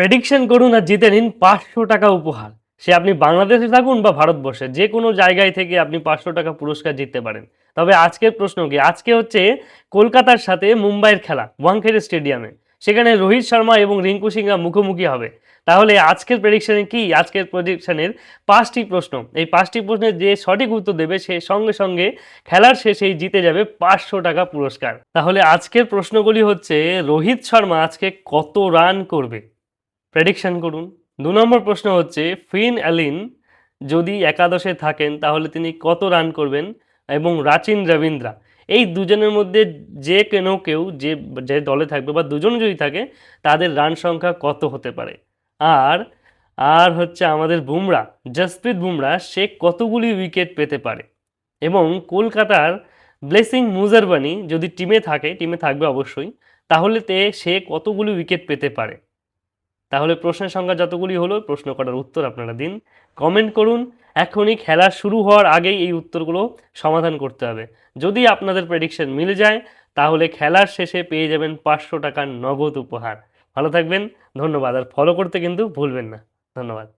Prediction করুন আর জিতে নিন 500 টাকা উপহার। সে আপনি বাংলাদেশে থাকুন বা ভারতবর্ষে, যে কোনো জায়গায় থেকে আপনি 500 টাকা পুরস্কার জিততে পারেন। তবে আজকের প্রশ্ন কি, আজকে হচ্ছে কলকাতার সাথে মুম্বাইয়ের খেলা ওয়াংখেড়ে স্টেডিয়ামে। সেখানে রোহিত শর্মা এবং রিঙ্কু সিংরা মুখোমুখি হবে। তাহলে আজকের প্রেডিকশনে কি, আজকের প্রেডিকশনের 5টি প্রশ্ন, এই 5টি প্রশ্নের যে সঠিক উত্তর দেবে সে সঙ্গে সঙ্গে খেলার শেষেই জিতে যাবে 500 টাকা পুরস্কার। তাহলে আজকের প্রশ্নগুলি হচ্ছে, রোহিত শর্মা আজকে কত রান করবে, প্রেডিকশন করুন। 2 নম্বর প্রশ্ন হচ্ছে, ফিন অ্যালিন যদি একাদশে থাকেন তাহলে তিনি কত রান করবেন, এবং রাচিন রবীন্দ্রা, এই দুজনের মধ্যে যে কেউ যে যে দলে থাকবে বা দুজন যদি থাকে তাদের রান সংখ্যা কত হতে পারে। আর আর হচ্ছে আমাদের বুমরা, জসপ্রীত বুমরা, সে কতগুলি উইকেট পেতে পারে। এবং কলকাতার ব্লেসিং মুজারবানি যদি টিমে থাকবে অবশ্যই, তাহলে সে কতগুলি উইকেট পেতে পারে। তাহলে প্রশ্নের সংখ্যা যতগুলি হলো, প্রশ্ন করার উত্তর আপনারা দিন, কমেন্ট করুন। এখনই খেলা শুরু হওয়ার আগেই এই উত্তরগুলো সমাধান করতে হবে। যদি আপনাদের প্রেডিকশন মিলে যায় তাহলে খেলার শেষে পেয়ে যাবেন 500 টাকার নগদ উপহার। ভালো থাকবেন, ধন্যবাদ। আর ফলো করতে কিন্তু ভুলবেন না। ধন্যবাদ।